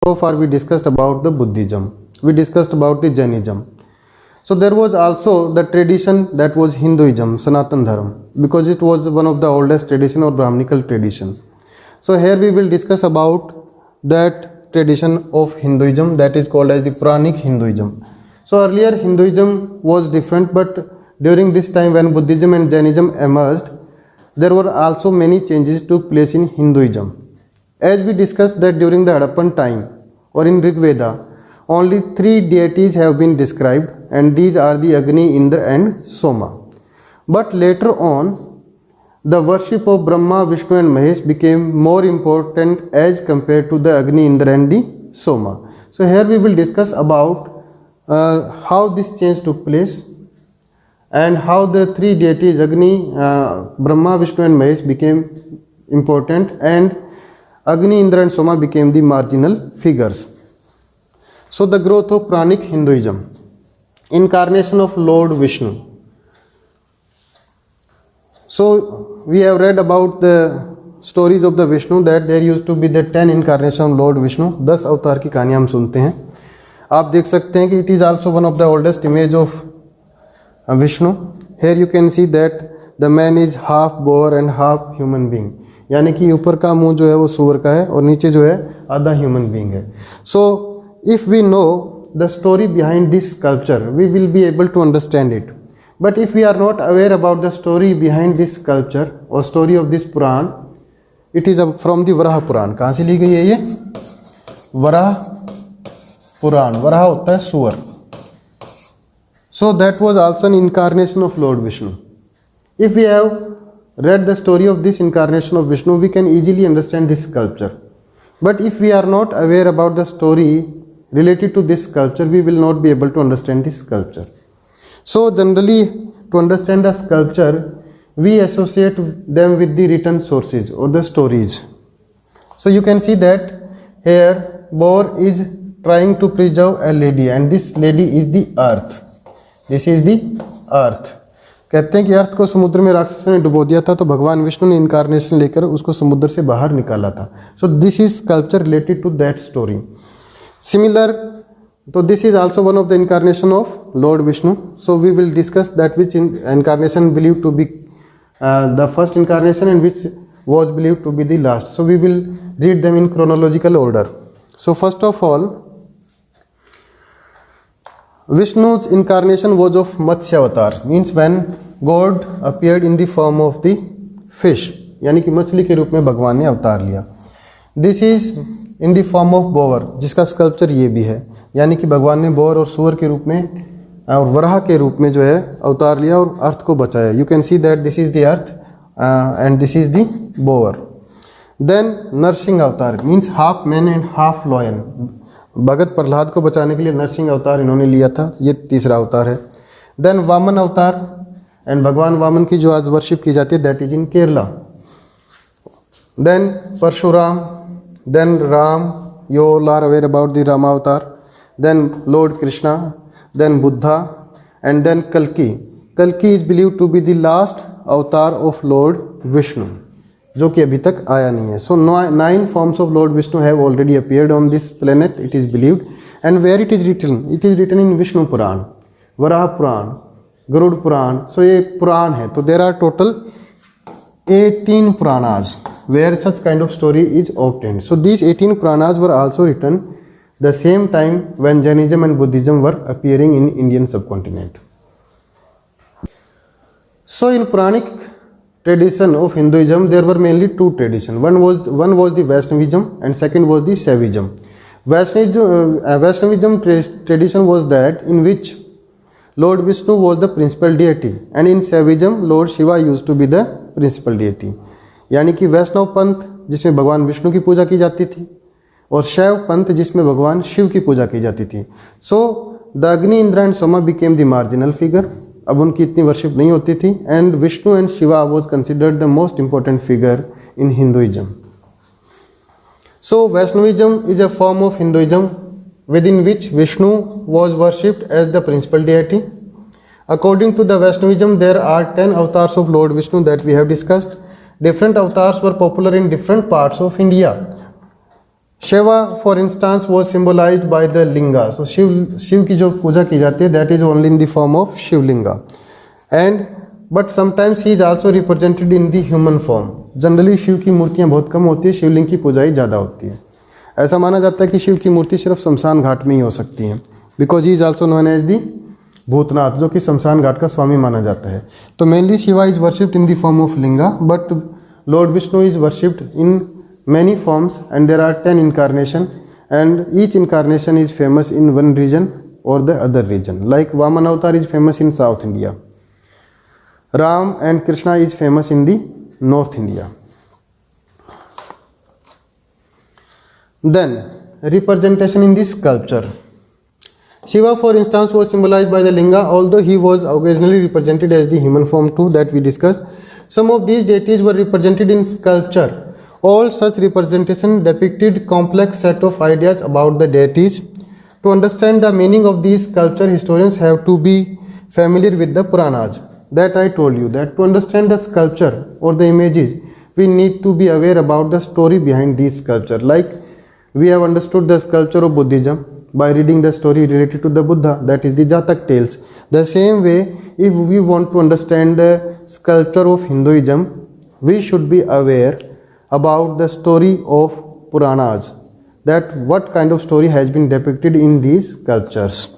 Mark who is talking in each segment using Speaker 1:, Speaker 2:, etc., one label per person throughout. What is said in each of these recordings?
Speaker 1: So far we discussed about the Buddhism, we discussed about the Jainism. So there was also the tradition that was Hinduism, Sanatan Dharma, because it was one of the oldest tradition or Brahminical tradition. So here we will discuss about that tradition of Hinduism that is called as the Puranic Hinduism. So earlier Hinduism was different, but during this time when Buddhism and Jainism emerged, there were also many changes took place in Hinduism. As we discussed that during the Harappan time or in Rig Veda, only 3 deities have been described, and these are the Agni, Indra and Soma. But later on, the worship of Brahma, Vishnu and Mahesh became more important as compared to the Agni, Indra and the Soma. So here we will discuss about how this change took place and how the 3 deities Agni, Brahma, Vishnu and Mahesh became important, and Agni, Indra and Soma became the marginal figures. So the growth of Puranic Hinduism, incarnation of Lord Vishnu. So we have read about the stories of the Vishnu, that there used to be the 10 incarnation of Lord Vishnu. 10 अवतार की कहानी हम सुनते हैं. आप देख सकते हैं कि it is also one of the oldest image of Vishnu. Here you can see that the man is half boar and half human being. यानी कि ऊपर का मुंह जो है वो सूअर का है और नीचे जो है आधा ह्यूमन बीइंग है. So if we know the story behind this sculpture we will be able to understand it. But if we are not aware about the story behind this sculpture और story of this Purana, it is from the Varaha Purana. कहाँ से ली गई है ये? वराह पुराण. वराह होता है सूअर. So that was also an incarnation of Lord Vishnu. If we have read the story of this incarnation of Vishnu, we can easily understand this sculpture. But if we are not aware about the story related to this sculpture, we will not be able to understand this sculpture. So generally, to understand the sculpture, we associate them with the written sources or the stories. So you can see that here boar is trying to preserve a lady, and this lady is the earth. This is the earth. कहते हैं कि अर्थ को समुद्र में राक्षसों ने डुबो दिया था, तो भगवान विष्णु ने इनकारनेशन लेकर उसको समुद्र से बाहर निकाला था. So this is sculpture related to that story. Similar, तो this is also one of the incarnation of Lord Vishnu. So we will discuss that which incarnation believe to be the first incarnation and which was believe to be the last. So we will read them in chronological order. So first of all, Vishnu's incarnation was of Matsya avatar, means when God appeared in the form of the fish, यानी कि मछली के रूप में भगवान ने अवतार लिया. This is in the form of boar, जिसका स्कल्पचर ये भी है, यानी कि भगवान ने बोर और सूअर के रूप में और वराह के रूप में जो है अवतार लिया और अर्थ को बचाया. You can see that this is the earth and this is the boar. Then Narasimha अवतार, means half man and half lion. भगत प्रहलाद को बचाने के लिए नरसिंह अवतार इन्होंने लिया था. ये तीसरा अवतार है. देन वामन अवतार, एंड भगवान वामन की जो आज वर्शिप की जाती है that is in Kerala. Then Parshuram, then Ram, you all are aware about the Ram अवतार. Then Lord Krishna, then Buddha, and then कल्कि. कल्कि is believe to be the last अवतार ऑफ लॉर्ड विष्णु, जो कि अभी तक आया नहीं है. सो 9 forms of Lord Vishnu have already appeared on this planet, it is believed. And where it is written? It is written in Vishnu Puran, Varaha Puran, Garud Puran. So ये पुराण है. तो there are total 18 Puranas where such kind of story is obtained. So these 18 Puranas were also written the same time when Jainism and Buddhism were appearing in Indian subcontinent. So in Puranic tradition of Hinduism, there were mainly 2 traditions. One was the Vaishnavism and second was the Shaivism. Vaishnavism tradition was that in which Lord Vishnu was the principal deity, and in Shaivism Lord Shiva used to be the principal deity. यानी कि वैष्णव पंथ जिसमें भगवान विष्णु की पूजा की जाती थी और शैव पंथ जिसमें भगवान शिव की पूजा की जाती थी. So the Agni, Indra and Soma became the marginal figure. अब उनकी इतनी वर्शिप नहीं होती थी, and Vishnu and Shiva was considered the most important figure in Hinduism. So Vaishnavism is a form of Hinduism within which Vishnu was worshipped as the principal deity. According to the Vaishnavism there are 10 avatars of Lord Vishnu that we have discussed. Different avatars were popular in different parts of India. Shiva, for instance, was symbolized by the linga. So Shiva की जो पूजा की जाती है, that is only in the form of Shivalinga. And but sometimes he is also represented in the human form. Generally Shiva की मूर्तियाँ बहुत कम होती है, शिवलिंग की पूजा ही ज़्यादा होती है. ऐसा माना जाता है कि शिव की मूर्ति सिर्फ शमशान घाट में ही हो सकती है, because he is also known as the Bhootnath, जो कि शमशान घाट का स्वामी माना जाता है. तो mainly Shiva is worshipped in the form of linga, but lord Vishnu is worshipped in many forms, and there are 10 incarnation, and each incarnation is famous in one region or the other region. Like Vaman avatar is famous in South India, Ram and Krishna is famous in the North India. Then representation in the sculpture. Shiva, for instance, was symbolized by the linga, although he was occasionally represented as the human form too, that we discussed. Some of these deities were represented in sculpture. All such representation depicted complex set of ideas about the deities. To understand the meaning of these sculpture, historians have to be familiar with the Puranas. That I told you, that to understand the sculpture or the images, we need to be aware about the story behind these sculpture. Like we have understood the sculpture of Buddhism by reading the story related to the Buddha, that is the Jatak tales. The same way, if we want to understand the sculpture of Hinduism, we should be aware about the story of Puranas, that what kind of story has been depicted in these sculptures.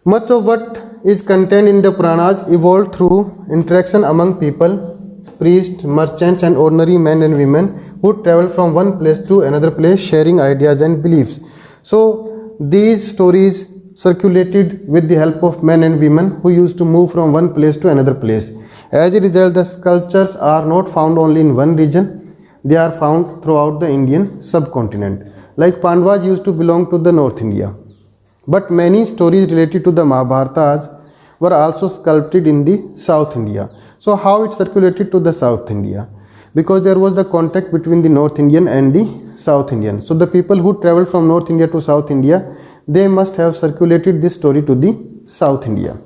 Speaker 1: Much of what is contained in the Puranas evolved through interaction among people, priests, merchants and ordinary men and women who traveled from one place to another place sharing ideas and beliefs. So these stories circulated with the help of men and women who used to move from one place to another place. As a result, the sculptures are not found only in one region, they are found throughout the Indian subcontinent. Like Pandavas used to belong to the North India, but many stories related to the Mahabharatas were also sculpted in the South India. So how it circulated to the South India? Because there was the contact between the North Indian and the South Indian. So the people who traveled from North India to South India, they must have circulated this story to the South India.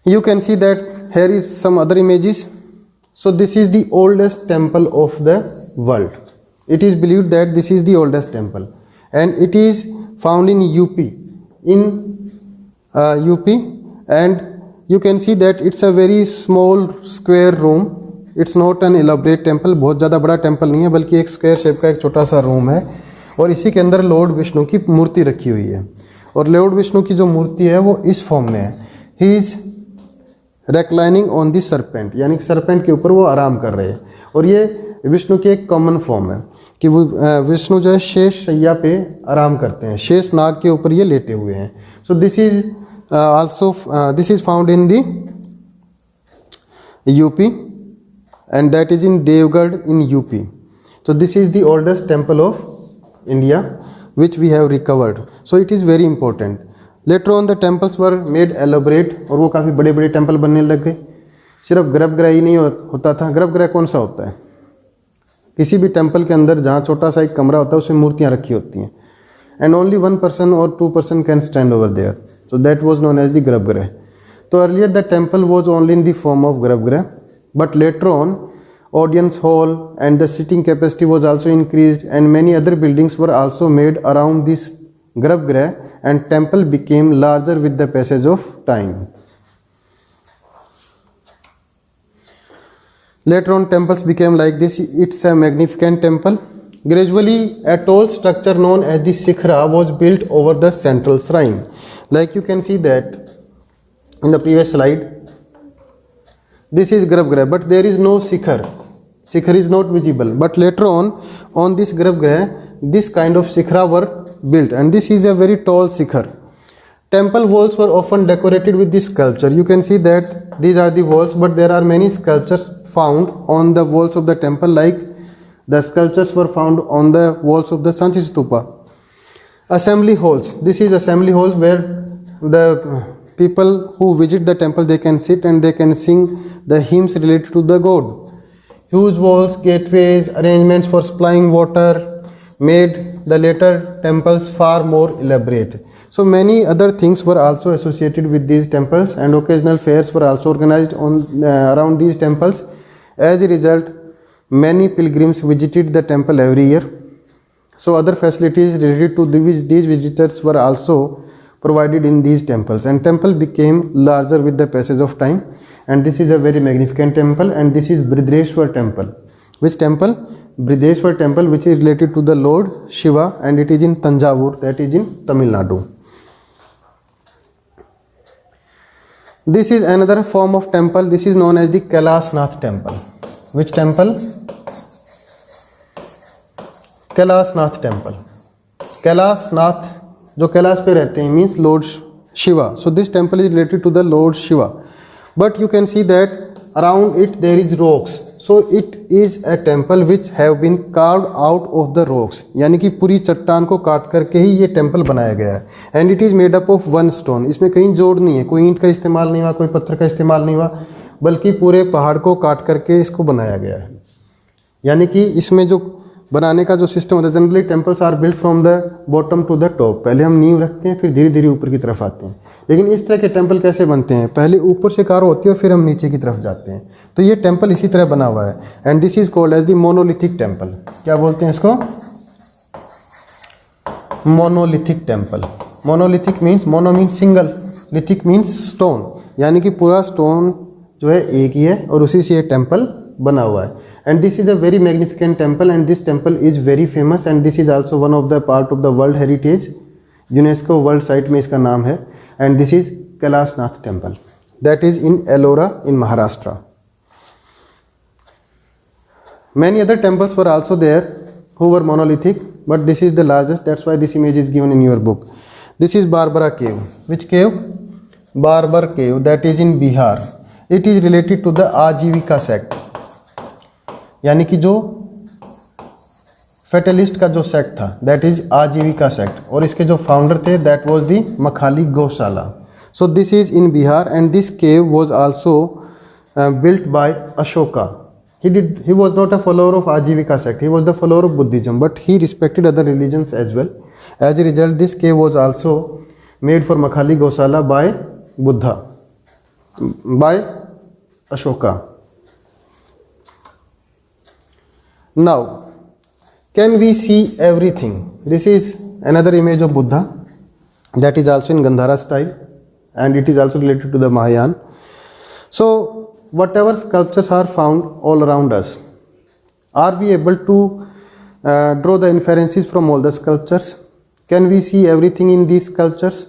Speaker 1: You can see that here is some other images. So this is the oldest temple of the world. It is believed that this is the oldest temple, and it is found in UP. And you can see that it's a very small square room. It's not an elaborate temple. बहुत ज़्यादा बड़ा temple नहीं है, बल्कि एक square shape का एक छोटा सा रूम है, और इसी के अंदर लॉर्ड विष्णु की मूर्ति रखी हुई है. और लॉर्ड विष्णु की जो मूर्ति है वो इस फॉर्म में है. He is reclining on the serpent, यानी सरपेंट के ऊपर वो आराम कर रहे हैं. और ये विष्णु की एक कॉमन फॉर्म है कि वो विष्णु जो है शेष शैया पे आराम करते हैं, शेष नाग के ऊपर ये लेटे हुए हैं. सो this is found in the UP, and that is in Devgarh in UP. So this is the oldest temple of India which we have recovered. So it is very important. Later on the temples were made elaborate, और वो काफ़ी बड़े बड़े temple बनने लग गए. सिर्फ गर्भगृह ही नहीं होता था. गर्भगृह कौन सा होता है? किसी भी टेम्पल के अंदर जहाँ छोटा सा एक कमरा होता है उसमें मूर्तियाँ रखी होती हैं, and only 1 person or 2 person can stand over there. So that was known as the गर्भगृह. So earlier the temple was only in the form of गर्भगृह, but later on audience hall and the sitting capacity was also increased, and many other buildings were also made around this गर्भगृह, and temple became larger with the passage of time. Later on temples became like this. It's a magnificent temple. Gradually a tall structure known as the Shikhra was built over the central shrine. Like you can see that in the previous slide. This is Garbhagriha, but there is no Shikhar. Shikhar is not visible. But later on this Garbhagriha, this kind of Shikhra were built, and this is a very tall Shikhar. Temple walls were often decorated with this sculpture. You can see that these are the walls, but there are many sculptures found on the walls of the temple, like the sculptures were found on the walls of the Sanchi Stupa. Assembly halls. This is assembly halls where the people who visit the temple, they can sit and they can sing the hymns related to the god. Huge walls, gateways, arrangements for supplying water made the later temples far more elaborate. So many other things were also associated with these temples, and occasional fairs were also organized around these temples. As a result, Many pilgrims visited the temple every year. So other facilities related to these visitors were also provided in these temples, and temple became larger with the passage of time. And this is a very magnificent temple, and this is Brideshwar temple. Which temple? Brideshwar temple, which is related to the Lord Shiva, and it is in Tanjavur, that is in Tamil Nadu. This is another form of temple. This is known as the Kailasnath temple. Which temple? Kailasnath temple. Kailasnath जो कैलाश पे रहते हैं means Lord Shiva. So this temple is related to the Lord Shiva, but you can see that around it there is rocks. So it is a temple which have been carved out of the rocks, यानी कि पूरी चट्टान को काट करके ही ये temple बनाया गया है. And it is made up of one stone. इसमें कहीं जोड़ नहीं है, कोई ईंट का इस्तेमाल नहीं हुआ, कोई पत्थर का इस्तेमाल नहीं हुआ, बल्कि पूरे पहाड़ को काट करके इसको बनाया गया है. यानी कि इसमें जो बनाने का जो सिस्टम होता है, generally temples are built from the bottom to the top. पहले हम नींव रखते हैं, फिर धीरे धीरे ऊपर की तरफ आते हैं. लेकिन इस तरह के टेम्पल कैसे बनते हैं? पहले ऊपर से कार होती है और फिर हम नीचे की तरफ जाते हैं. तो ये टेम्पल इसी तरह बना हुआ है. And this is called as the monolithic temple. क्या बोलते हैं इसको? Monolithic temple. Monolithic means, mono means single, lithic means stone, यानी कि पूरा स्टोन जो है एक ही है और उसी से ये टेम्पल बना हुआ है. And this is a very magnificent temple, and this temple is very famous, and this is also one of the part of the World Heritage. UNESCO World Site में इसका नाम है. And this is Kailasnath temple, that is in Ellora in Maharashtra. Many other temples were also there who were monolithic, but this is the largest. That's why this image is given in your book. This is Barbara cave. Which cave? Barbar cave, that is in Bihar. It is related to the Ajivika sect. यानी कि जो फेटलिस्ट का जो sect था, that is आजीविका sect, और इसके जो फाउंडर थे that was the Makkhali Gosala. So this is in Bihar, and this cave was also built by Ashoka. He was not a follower of Ajivika sect, he was the follower of Buddhism, but he respected other religions as well. As a result this cave was also made for Makkhali Gosala by Buddha, by Ashoka. Now, can we see everything? This is another image of Buddha that is also in Gandhara style, and it is also related to the Mahayana. So, whatever sculptures are found all around us, are we able to draw the inferences from all the sculptures? Can we see everything in these sculptures?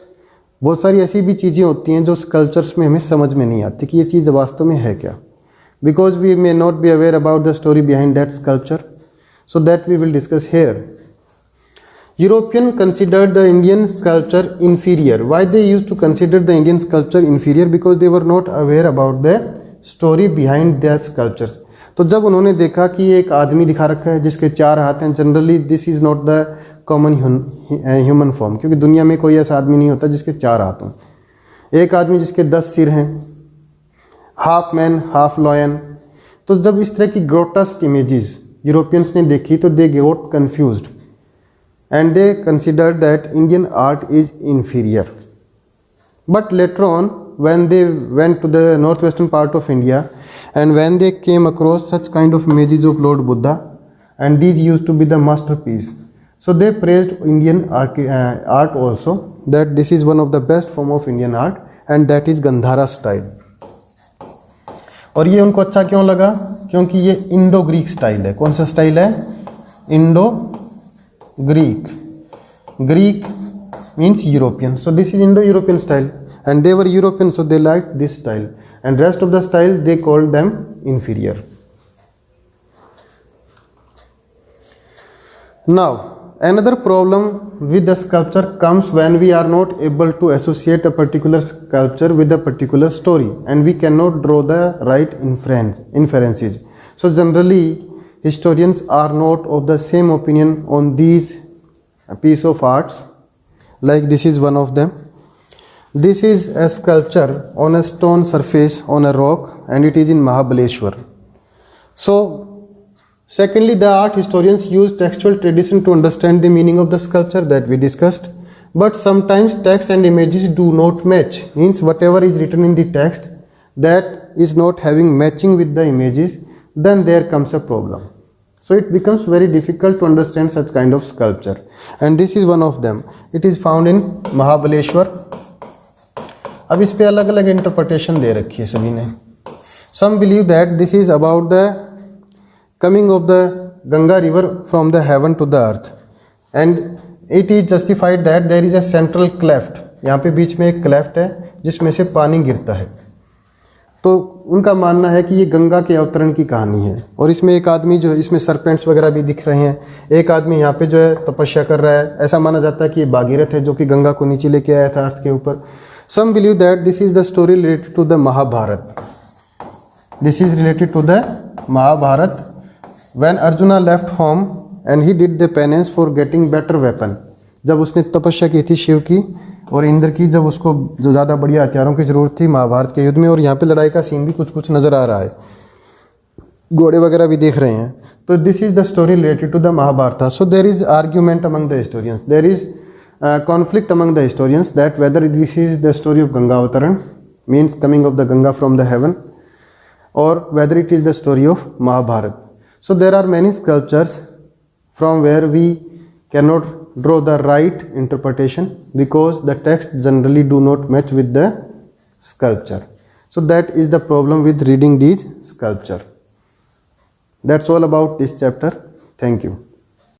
Speaker 1: बहुत सारी ऐसी भी चीज़ें होती हैं जो sculptures में हमें समझ में नहीं आती कि ये चीज़ वास्तव में है क्या. Because we may not be aware about the story behind that sculpture, so that we will discuss here. European considered the Indian sculpture inferior. Why they used to consider the Indian sculpture inferior? Because they were not aware about the story behind their sculptures. तो जब उन्होंने देखा कि एक आदमी दिखा रखा है जिसके 4 हाथ हैं, generally this is not the common human form, क्योंकि दुनिया में कोई ऐसा आदमी नहीं होता जिसके 4 हाथ हों. एक आदमी जिसके 10 सिर हैं, हाफ मैन हाफ लॉयन. तो जब इस तरह की ग्रोटस्क इमेजेस यूरोपियंस ने देखी तो they got confused and they considered that Indian art is inferior. But later on when they went to the north western part of India and when they came across such kind of images of Lord Buddha and these used to be the masterpiece, so they praised Indian art also, that this is one of the best form of Indian art and that is Gandhara style. और ये उनको अच्छा क्यों लगा? क्योंकि ये Indo Greek style है. कौन सा स्टाइल है? Indo Greek. Greek means European, so this is Indo European style, and they were European, so they like this style, and rest of the style they called them inferior. Now, another problem with the sculpture comes when we are not able to associate a particular sculpture with a particular story, and we cannot draw the right inferences. So generally historians are not of the same opinion on these piece of arts. Like this is one of them. This is a sculpture on a stone surface on a rock, and it is in Mahabaleshwar. So secondly, the art historians use textual tradition to understand the meaning of the sculpture that we discussed, but sometimes text and images do not match. Means whatever is written in the text that is not having matching with the images, then there comes a problem. So it becomes very difficult to understand such kind of sculpture, and this is one of them. It is found in Mahabaleshwar. अब इस पे अलग अलग interpretation दे रखी है सभी ने. Some believe that this is about the coming of the Ganga river from the heaven to the earth, and it is justified that there is a central cleft. यहाँ पे बीच में एक क्लेफ्ट है जिसमें से पानी गिरता है. तो उनका मानना है कि ये गंगा के अवतरण की कहानी है. और इसमें एक आदमी जो है, इसमें सरपेंट्स वगैरह भी दिख रहे हैं. एक आदमी यहाँ पे जो है तपस्या कर रहा है. ऐसा माना जाता है कि ये भागीरथ है जो कि गंगा को नीचे लेके आया था अर्थ के ऊपर. Some believe that this is the story related to the Mahabharata. This is related to the Mahabharata when Arjuna left home and he did the penance for getting better weapon. जब उसने तपस्या की थी शिव की और इंद्र की, जब उसको जो ज़्यादा बढ़िया हथियारों की ज़रूरत थी महाभारत के युद्ध में. और यहाँ पे लड़ाई का सीन भी कुछ कुछ नज़र आ रहा है, घोड़े वगैरह भी देख रहे हैं. तो this is the story related to the Mahabharata. So there is argument among the historians, there is conflict among the historians that whether this is the story of Ganga Avataran, means coming of the Ganga from the heaven, or whether it is the story of Mahabharata. So there are many sculptures from where we cannot draw the right interpretation because the text generally do not match with the sculpture. So that is the problem with reading these sculpture. That's all about this chapter. Thank you.